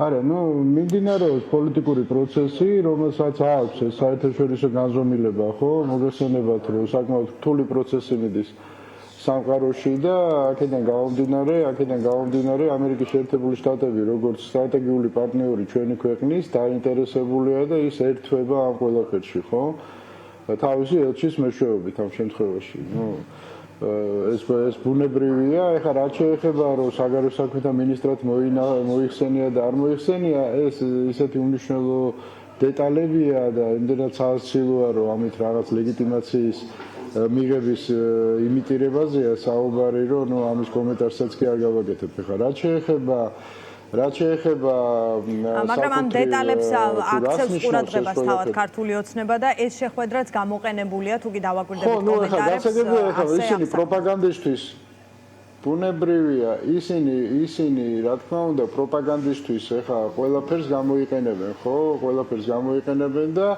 არა, მიმდინარეობს პოლიტიკური პროცესი, რომელსაც აქვს ეს საერთაშორისო განზომილება, ხო, მოგესალმებათ, რომ საკმაოდ რთული პროცესი მიდის სამყაროში და აქედან გამომდინარე ამერიკის შეერთებული შტატები, როგორც სტრატეგიული პარტნიორი ჩვენი ქვეყნის, დაინტერესებულია და ის ერთვება ამ ყველაფერში, ხო? თავისი ელჩის მეშვეობით ამ შემთხვევაში. ეს ბუნებრივია, ეხლა რაც შეეხება რომ საგარეო საქმეთა მინისტრად მოიხსენია და არ მოიხსენია, ეს ისეთი უმნიშვნელო დეტალებია და იმდენად საოცრია, რომ ამით რაღაც ლეგიტიმაციის მიღების იმიტირებაზეა საუბარი, რომ ამის კომენტარსაც კი არ გავაკეთებ. ეხლა რაც შეეხება მაგრამ ამ დეტალებს აქცევს ყურადღებას თავად ქართული ოცნება და ეს შეხვედრაც გამოყენებულია თუ კი დავაკვირდებით კომენტარებს. ისინი პროპაგანდისტვის ბუნებრივია, ისინი რა თქმა უნდა პროპაგანდისტვის ეხლა ყველაფერს გამოიყენებენ, ხო? ყველაფერს გამოიყენებენ და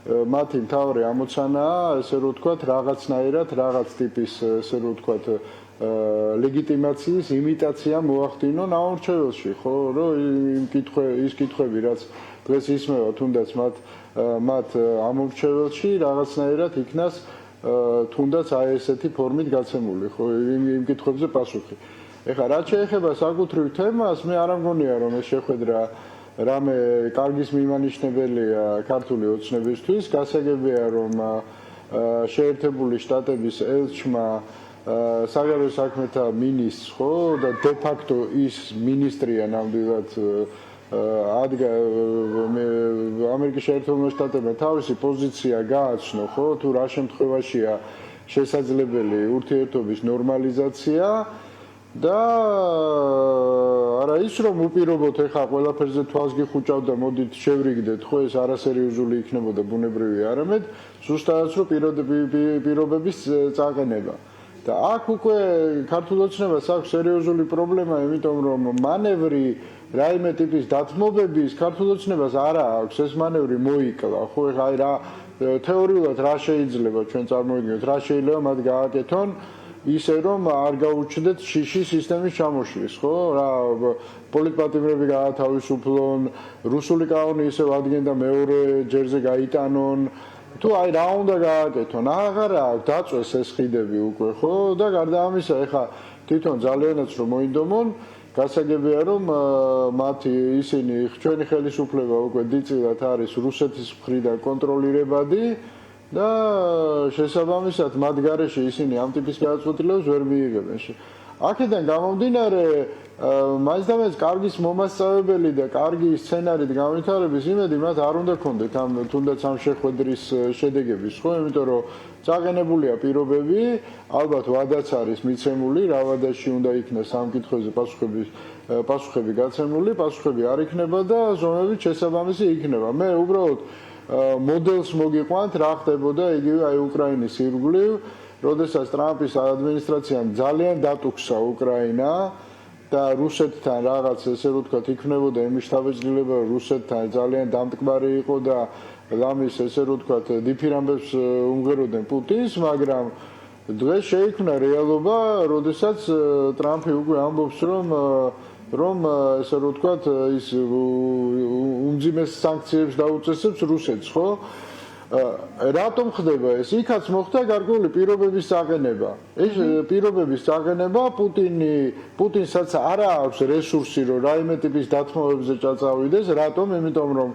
მათი მთავარი ამოცანაა, ესე რომ ვთქვათ, რაღაცნაირად, რაღაც ტიპის, ესე რომ ვთქვათ, ლეგიტიმაციის იმიტაცია მოახდინონ ამორჩეველში, ხო, რომ ის კითხვები, რაც დღეს ისმევა, თუნდაც მათ ამორჩეველში რაღაცნაირად იქნას თუნდაც აი ესეთი ფორმით გაცემული, ხო, იმ კითხვებზე პასუხი. ეხლა რაც შეეხება საკუთრივ თემას, მე არ მგონია, რომ ეს შეხვედრა რამე კარგის მიმანიშნებელია ქართული ოცნებისთვის, გასაგებია, რომ შეერთებული შტატების ელჩმა საგარეო საქმეთა მინისტრს, ხო, და de facto ის მინისტრია ნამდვილად ამერიკის შეერთებულმა შტატებმა თავისი პოზიცია გააცნო, ხო, თუ რა შემთხვევაშია შესაძლებელი ურთიერთობის ნორმალიზაცია და არა ის რომ უპირობოთ ეხა ყველაფერზე თვალს გიხუჭავთ და მოდით შევრიგდეთ, ხო, ეს არასერიოზული იქნებოდა ბუნებრივია, არამედ ზუსტადაც რომ პირობების წაყენება. და აქ უკვე ქართულ ოცნებას აქვს სერიოზული პრობლემა, იმიტომ რომ მანევრი რაიმე ტიპის დათმობების ქართულ ოცნებას არ აქვს, ეს მანევრი მოიკლა, ხო, ეხლა აი რა თეორიულად რა შეიძლება ჩვენ წარმოვიდგინოთ, რა შეიძლება მათ გააკეთონ ისე რომ არ გაუჩნდეთ შიში სისტემის ჩამოშლის, ხო? რა პოლიტპატიმრები გაათავისუფლონ, რუსული კანონი ისევ ადგენდა და მეორე ჯერზე გაიტანონ. თუ აი რა უნდა გააკეთონ, აღარ აქვს დაწვეს ეს ხიდები უკვე, ხო? და გარდა ამისა, ეხა თვითონ ძალიანაც რომ მოინდომონ, გასაგებია რომ მათი ისინი ჩვენი ხელისუფლება უკვე დიდწილად არის რუსეთის მხრიდან კონტროლირებადი და შესაბამისად მათ გარეშე ისინი ამ ტიპის გადაწყვეტილებას ვერ მიიღებენ. აქედან გამომდინარე, მაინც და მაინც კარგის მომასწავებელი და კარგი სცენარით განვითარების იმედი მათ არ უნდა ქონდეთ ამ თუნდაც ამ შეხვედრის შედეგების, ხო? იმიტომ რომ წაყენებულია პირობები, ალბათ ვადაც არის მიცემული, რა ვადაში უნდა იქნას ამ კითხვებზე პასუხები გაცემული, პასუხები არ იქნება და ზომებით შესაბამისი იქნება. მე უბრალოდ მოდელს მოგიყვანთ, რა ხდებოდა იგივე აი უკრაინის ირგვლივ, როდესაც ტრამპის ადმინისტრაციამ ძალიან დატუქსა უკრაინა და რუსეთთან რაღაც ესე რომ ვთქვათ, იქნებოდა იმის შთაბეჭდილება, რუსეთთან ძალიან დამტკბარი იყო და ლამის ესე რომ ვთქვათ, დიფირამბებს უმღეროდნენ პუტინს, მაგრამ დღეს შეიქმნა რეალობა, როდესაც ტრამპი უკვე ამბობს, რომ ესე რომ ვთქვათ, ის უმძიმეს სანქციებს დაუწესებს რუსეთს, ხო? რატომ ხდება ეს? იქაც მოხდა გარკვეული პირობების წაყენება. ეს პირობების წაყენება პუტინსაც არ აქვს რესურსი, რომ რაიმე ტიპის დათმობებზე წაწავიდეს, რატომ? იმიტომ რომ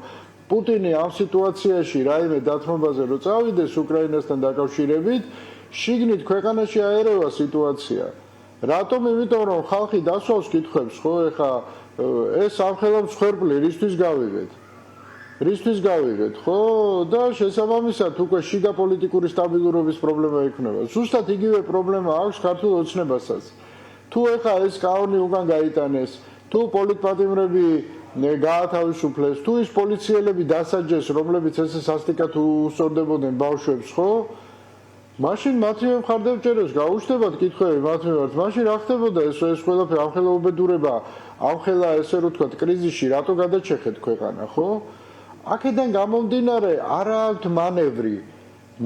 პუტინი ამ სიტუაციაში რაიმე დათმობაზე რო წავიდეს უკრაინასთან დაკავშირებით, შიგნით ქვეყანაში აერევა სიტუაცია. რატომ? იმიტომ რომ ხალხი დასვავს კითხვებს, ხო, ეხა ეს სამხელო მსხვერპლი რისთვის გავიღეთ? რისთვის გავიღეთ, ხო? და შესაბამისად უკვე შიგა პოლიტიკური სტაბილურობის პრობლემა იქნება. ზუსტად იგივე პრობლემა აქვს ქართულ ოცნებასაც. თუ ეხა ეს კანონი უკან გაიტანეს, თუ პოლიტპატიმრები გაათავისუფლეს, თუ ის პოლიციელები დასაჯეს, რომლებიც ესე სასტიკად უსწორდებოდნენ ბავშვებს, ხო? მაშინ მათივე მხარდამჭერებს გაუჩნდებათ კითხვები მათ მიმართ. მაშინ რა ხდებოდა ეს ყველაფერი ამხელა უბედურება, ამხელა ესე რომ ვთქვათ, კრიზისში რატო გადაჩეხეთ ქვეყანა, ხო? აქედან გამომდინარე არ აქვს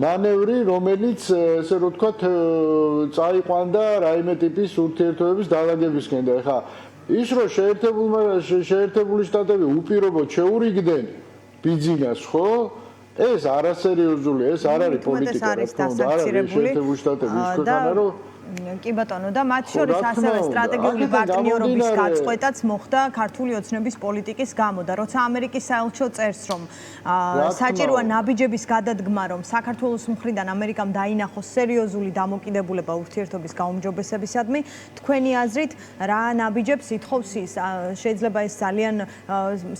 მანევრი, რომელიც ესე რომ ვთქვათ, წაიყვანდა რაიმე ტიპის ურთიერთობების დალაგებისკენ და ეხა ის რომ შეერთებული შტატები უპირობოდ შეურიგდნენ ბიზნესს, ხო? ეს არასერიოზული, ეს არ არის პოლიტიკა, რა თქმა უნდა, არ არის შეერთებული შტატები ის ქვეყანა, რომ კი ბატონო და მათ შორის ასევე სტრატეგიული პარტნიორობის გაწყვეტაც მოხდა ქართული ოცნების პოლიტიკის გამო და როცა ამერიკის საელჩო წერს რომ საჭიროა ნაბიჯების გადადგმა რომ საქართველოს მხრიდან ამერიკამ დაინახოს სერიოზული დამოკიდებულება ურთიერთობის გაუმჯობესებისადმი თქვენი აზრით რა ნაბიჯებს ითხოვს ის შეიძლება ეს ძალიან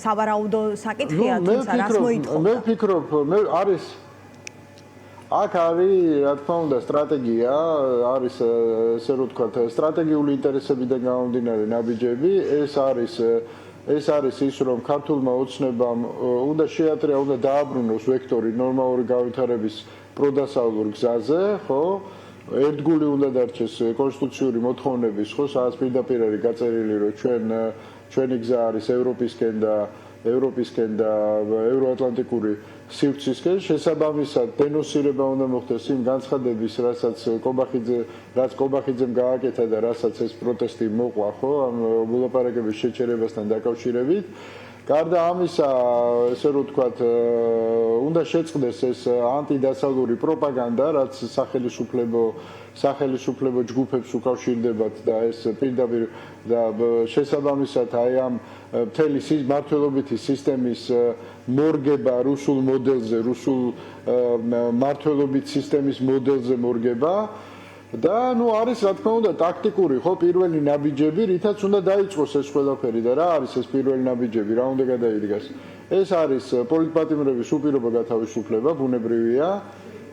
სავარაუდო საკითხია თუმცა რას მოითხოვდა მე ვფიქრობ მე არის აქ არის, რა თქმა უნდა, სტრატეგია, არის ესე რომ ვთქვათ, სტრატეგიული ინტერესებიდან გამომდინარე ნაბიჯები, ეს არის ის, რომ ქართულმა ოცნებამ უნდა შეატრია, უნდა დააბრუნოს ვექტორი ნორმალური გავითარების პროდასავლურ გზაზე, ხო? ერთგული უნდა დარჩეს კონსტიტუციური მოთხოვნების, ხო, სადაც პირდაპირ არის გაწერილი, რომ ჩვენი გზა არის ევროპისკენ და ევროატლანტიკური სივრცისკენ შესაბამისად დენონსირება უნდა მოხდეს იმ განცხადების, რაც კობახიძემ გააკეთა და რასაც ეს პროტესტი მოყვა, ხო, ამ მოლაპარაკების შეჩერებასთან დაკავშირებით. გარდა ამისა, ესე რომ ვთქვათ, უნდა შეწყდეს ეს ანტიდასავლური პროპაგანდა, რაც სახელმწიფო ჯგუფებს უკავშირდებათ და ეს პირდაპირ და შესაბამისად აი ამ მთელი მმართველობითი სისტემის მორგება რუსულ მოდელზე, რუსულ მმართველობით სისტემის მოდელზე მორგება და ნუ არის რა თქმა უნდა ტაქტიკური ხო პირველი ნაბიჯები, რითაც უნდა დაიწყოს ეს ყველაფერი და რა არის ეს პირველი ნაბიჯები, რა უნდა გადაიდგას. ეს არის პოლიტპატიმრების უპირობო გათავისუფლება, ბუნებრივია.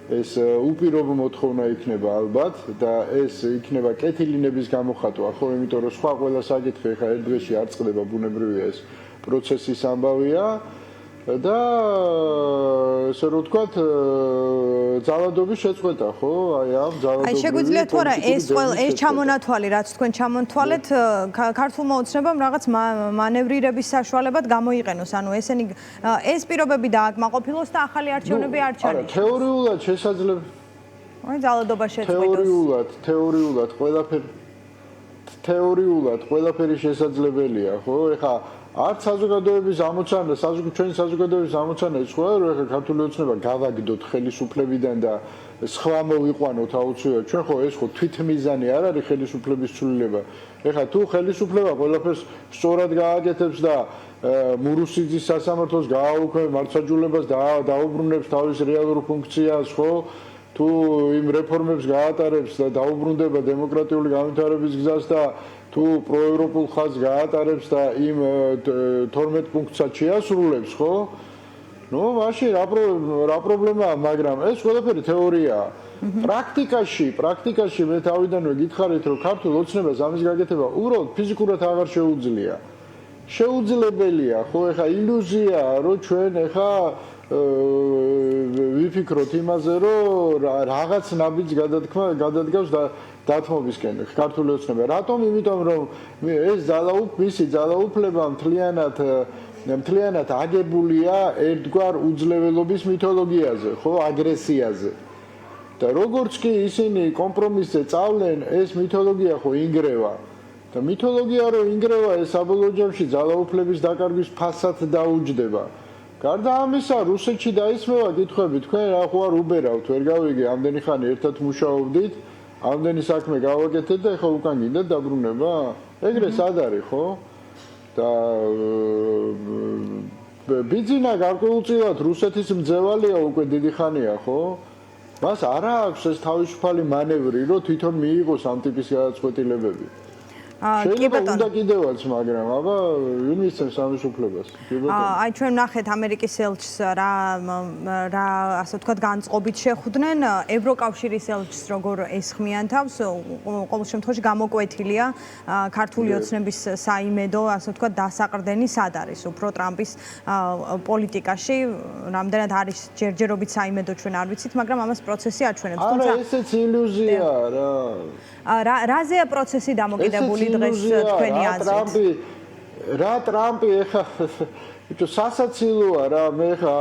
ეს უპირობო მოთხოვნა იქნება ალბათ და ეს იქნება კეთილინების გამოხატვა, ხო, იმიტომ რომ სხვა ყველა საკითხი ხა ერთ დღეში არ წყდება, ბუნებრივია ეს პროცესის ამბავია და ესე რომ ვთქვათ, ძალადობის შეწყვეტა, ხო? აი ამ ძალადობის. აი შეგვიძლია თუ არა ეს ჩამონათვალი, რაც თქვენ ჩამონთვალეთ, ქართულმა ოცნებამ რაღაც მანევრირების საშუალებად გამოიყენოს. ანუ ესენი ეს პირობები დააკმაყოფილოს და ახალი არჩევნები არ ჩანიშნოს. არა, თეორიულად შესაძლებელი. აი ძალადობა შეწყვეტოს. თეორიულად ყველაფერი შესაძლებელია, ხო? ეხა არც საზოგადოების ამოცანა, ჩვენი საზოგადოების ამოცანა ის ხო, რომ ეხა ქართული ოცნება გავაგდოთ ხელისუფლებიდან და სხვა მოვიყვანოთ აუცილებლად. ჩვენ ხო ეს ხო თვითმიზანი არ არის ხელისუფლების ცვლილება. ეხა თუ ხელისუფლება ყველაფერს სწორად გააკეთებს და მურუსიძის სასამართლოს გააუქმებს, მართლმსაჯულებას დაუბრუნებს თავის რეალურ ფუნქციას, ხო? თუ იმ რეფორმებს გაატარებს და დაუბრუნდება დემოკრატიული განვითარების გზას და თუ პროევროპულ ხაზს გაატარებს და იმ 12 პუნქტსაც შეასრულებს, ხო? ნუ მაშინ რა პრობლემაა, მაგრამ ეს ყველაფერი თეორიაა. პრაქტიკაში მე თავიდანვე გითხარით, რომ ქართულ ოცნებას ამის გაკეთება უბრალოდ ფიზიკურად აღარ შეუძლია. შეუძლებელია, ხო, ეხა ილუზიაა, რომ ჩვენ ეხა ვიფიქროთ იმაზე, რომ რაღაც ნაბიჯს გადადგავს დათმობისკენ ქართული ოცნება. რატომ? იმიტომ რომ მისი ძალაუფლება მთლიანად აგებულია ერთგვარ უძლეველობის მითოლოგიაზე, ხო, აგრესიაზე. და როგორც კი ისინი კომპრომისზე წავლენ, ეს მითოლოგია ხო ინგრევა. და მითოლოგია რო ინგრევა, ეს საბოლოო ჯამში ძალაუფლების დაკარგვის ფასად დაუჯდება. გარდა ამისა, რუსეთში დაისმევა კითხვები, თქვენ რა ხო არ უბერავთ, ვერ გავიგე, ამდენი ხანი ერთად მუშაობდით, ამდენი საქმე გავაკეთეთ და ეხლა უკან გინდათ დაბრუნება? ეგრე სად არის, ხო? და ბიძინა გარკვეულწილად რუსეთის მძევალია უკვე დიდი ხანია, ხო? მას არ აქვს ეს თავისუფალი მანევრი, რომ თვითონ მიიღოს ამ ტიპის გადაწყვეტილებები. შეიძლება უნდა კიდევაც, მაგრამ აბა ვინ მისცემს ამის უფლებას? აი ჩვენ ნახეთ ამერიკის ელჩს რა ასე ვთქვათ განწყობით შეხვდნენ, ევროკავშირის ელჩს როგორ ესხმიან თავს, ყოველ შემთხვევაში გამოკვეთილია ქართული ოცნების საიმედო, ასე ვთქვათ დასაყრდენი სად არის უფრო ტრამპის პოლიტიკაში, რამდენად არის ჯერჯერობით საიმედო ჩვენ არ ვიცით, მაგრამ ამას პროცესი აჩვენებს. თუმცა ესეც ილუზიაა რა. რაზეა პროცესი დამოკიდებული დღეს თქვენი აზრით? რა ტრამპი ეხა ბიჭო სასაცილოა რა, მე ხა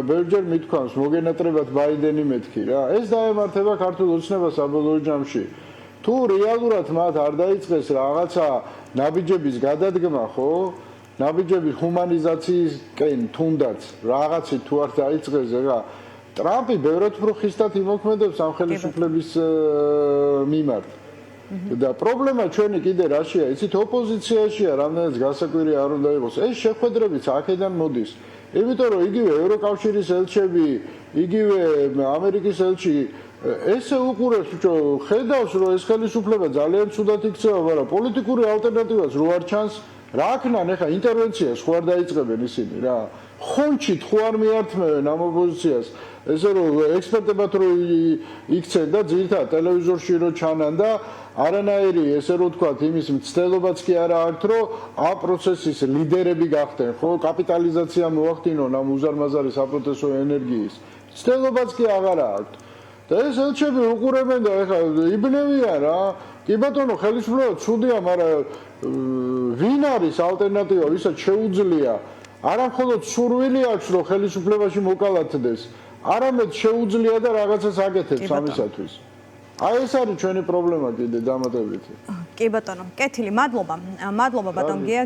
ბევრჯერ მithქვამს მოგენატრებათ ბაიდენი მეთქი რა. ეს დაემართება ქართულ ოცნებას საბოლოო ჯამში. თუ რეალურად მათ არ დაიწყეს რაღაცა ნაბიჯების გადადგმა, ხო? ნაბიჯების ჰუმანიზაციისკენ თუნდაც რაღაცი თუ არ დაიწყეს, ეხლა ტრამპი ბევრად უფრო ხისტად იმოქმედებს ამ ხელისუფლების მიმართ. და პრობლემა ჩვენი კიდე რაშია, იცით, ოპოზიციაშია, რამდენიც გასაკვირი არ უნდა იყოს. ეს შეხვედრებიც აქედან მოდის. იმიტომ რომ იგივე ევროკავშირის ელჩები, იგივე ამერიკის ელჩი ესე უყურებს, ხედავს, რომ ეს ხელისუფლება ძალიან ცუდად იქცევა, მაგრამ პოლიტიკური ალტერნატივას რო არ ჩანს, რა აქნან ეხა ინტერვენციას ხო არ დაიწყებენ ისინი რა. ხონჩით ხო არ მიართმევენ ამ ოპოზიციას. ესე რომ ექსპერტებად რო იქცენ და ძირითადად ტელევიზორში რო ჩანან და არანაირი ესე რომ ვთქვათ იმის მცდელობაც კი არა აქვთ რომ ამ პროცესის ლიდერები გახდნენ ხო კაპიტალიზაცია მოახდინონ ამ უზარმაზარი საპროტესტო ენერგიის მცდელობაც კი აღარა აქვთ და ეს ელჩები უყურებენ და ეხლა იბნევიან რა კი ბატონო ხელისუფლება ცუდია მაგრამ ვინ არის ალტერნატივა ვისაც შეუძლია არა მხოლოდ სურვილი აქვს რომ ხელისუფლებაში მოკალათდეს არამედ შეუძლია და რაღაცას აკეთებს ამისათვის აი ეს არის ჩვენი პრობლემა კიდე დამატებითი. კი ბატონო, კეთილი, მადლობა. მადლობა ბატონ გია.